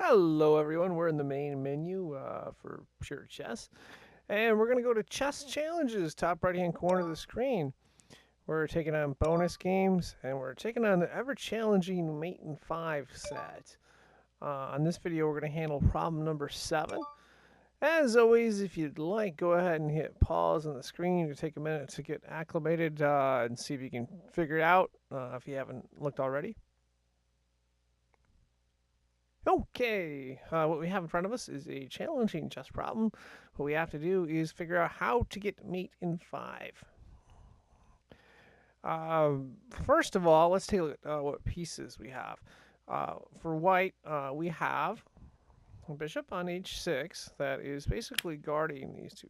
Hello everyone, we're in the main menu for Pure Chess, and we're going to go to Chess Challenges, top right hand corner of the screen. We're taking on bonus games, and we're taking on the ever-challenging Mate in 5 set. On this video, we're going to handle problem number 7. As always, if you'd like, go ahead and hit pause on the screen to take a minute to get acclimated and see if you can figure it out if you haven't looked already. Okay, what we have in front of us is a challenging chess problem. What we have to do is figure out how to get mate in 5. First of all, let's take a look at what pieces we have. For white, we have a bishop on h6 that is basically guarding these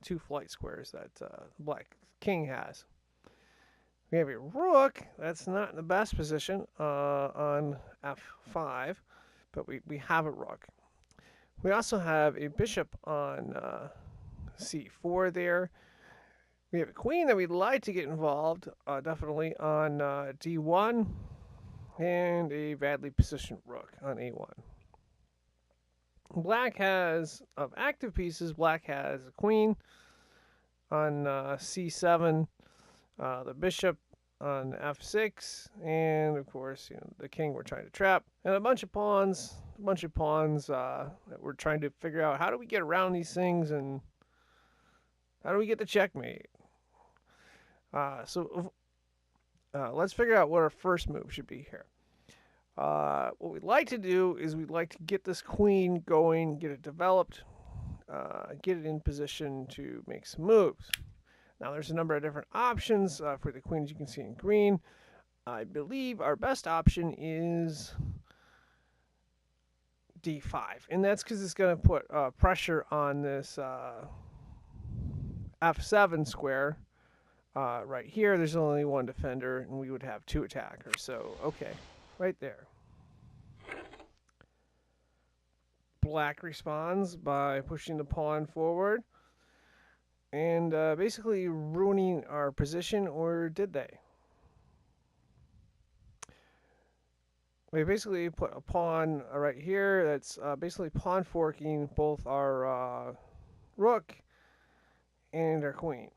two flight squares that the black king has. We have a rook that's not in the best position on f5. But we have a rook. We also have a bishop on c4 there. We have a queen that we'd like to get involved, definitely on d1, and a badly positioned rook on a1. Black has, of active pieces, black has a queen on c7, the bishop on f6, and of course, the king we're trying to trap, and a bunch of pawns that we're trying to figure out how do we get around these things and how do we get the checkmate. So let's figure out what our first move should be here. What we'd like to do is we'd like to get this queen going, get it developed, get it in position to make some moves. Now, there's a number of different options for the queen, as you can see in green. I believe our best option is d5, and that's because it's going to put pressure on this f7 square right here. There's only one defender, and we would have two attackers. So, okay, right there. Black responds by pushing the pawn forward and basically ruining our position, or did they? We basically put a pawn right here that's basically pawn forking both our rook and our queen.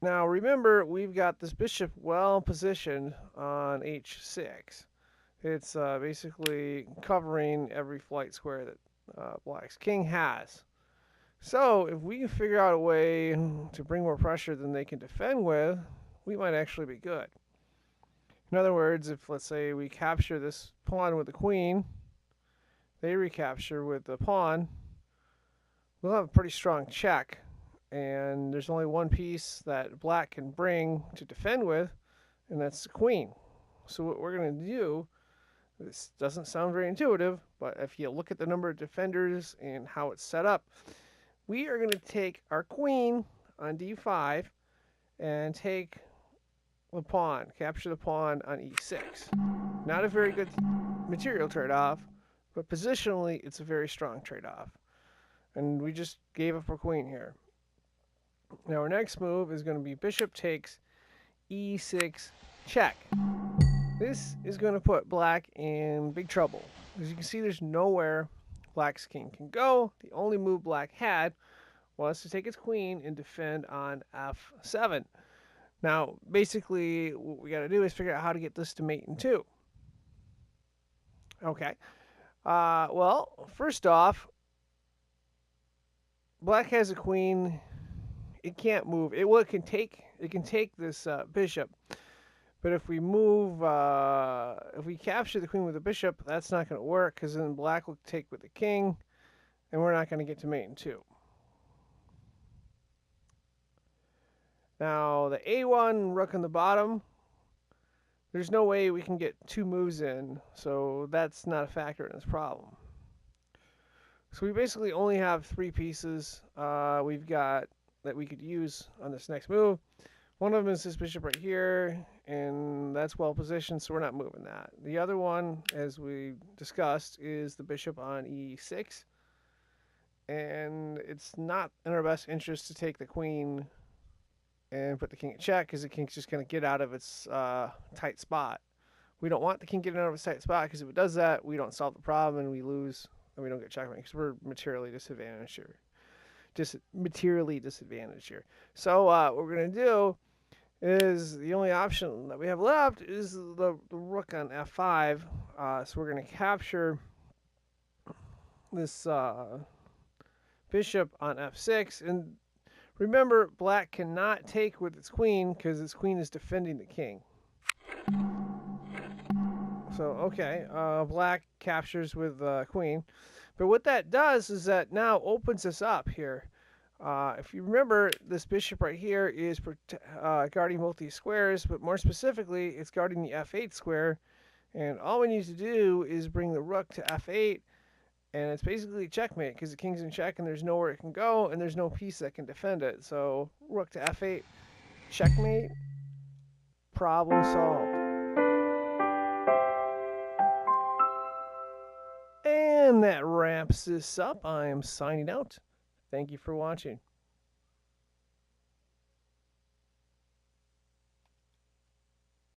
Now remember, we've got this bishop well positioned on h6. It's basically covering every flight square that black's king has. So if we can figure out a way to bring more pressure than they can defend with, we might actually be good. In other words, if let's say we capture this pawn with the queen, they recapture with the pawn, we'll have a pretty strong check. And there's only one piece that black can bring to defend with, and that's the queen. So what we're going to do, this doesn't sound very intuitive, but if you look at the number of defenders and how it's set up, we are going to take our queen on d5 and take the pawn, capture the pawn on e6. Not a very good material trade-off, but positionally it's a very strong trade-off. And we just gave up our queen here. Now our next move is going to be bishop takes e6 check. This is going to put black in big trouble. As you can see, there's nowhere black's king can go. The only move black had was to take its queen and defend on f7. Now, basically, what we got to do is figure out how to get this to mate in 2. Okay. Well, first off, black has a queen. It can't move. It can take this bishop. But if we move, if we capture the queen with the bishop, that's not going to work because then black will take with the king, and we're not going to get to mate in 2. Now, the a1 rook on the bottom, there's no way we can get 2 moves in, so that's not a factor in this problem. So we basically only have 3 pieces we've got that we could use on this next move. One of them is this bishop right here, and that's well positioned, so we're not moving that. The other one, as we discussed, is the bishop on e6. And it's not in our best interest to take the queen and put the king at check, because the king's just going to get out of its tight spot. We don't want the king getting out of a tight spot, because if it does that, we don't solve the problem and we lose and we don't get checkmate because we're materially disadvantaged here. Materially disadvantaged here. So what we're going to do is the only option that we have left is the rook on f5. So we're going to capture this bishop on f6. And remember, black cannot take with its queen because its queen is defending the king. So, okay, black captures with queen. But what that does is that now opens us up here. If you remember, this bishop right here is guarding both these squares, but more specifically, it's guarding the f8 square. And all we need to do is bring the rook to f8, and it's basically checkmate because the king's in check and there's nowhere it can go, and there's no piece that can defend it. So rook to f8, checkmate, problem solved. And that wraps this up. I am signing out. Thank you for watching.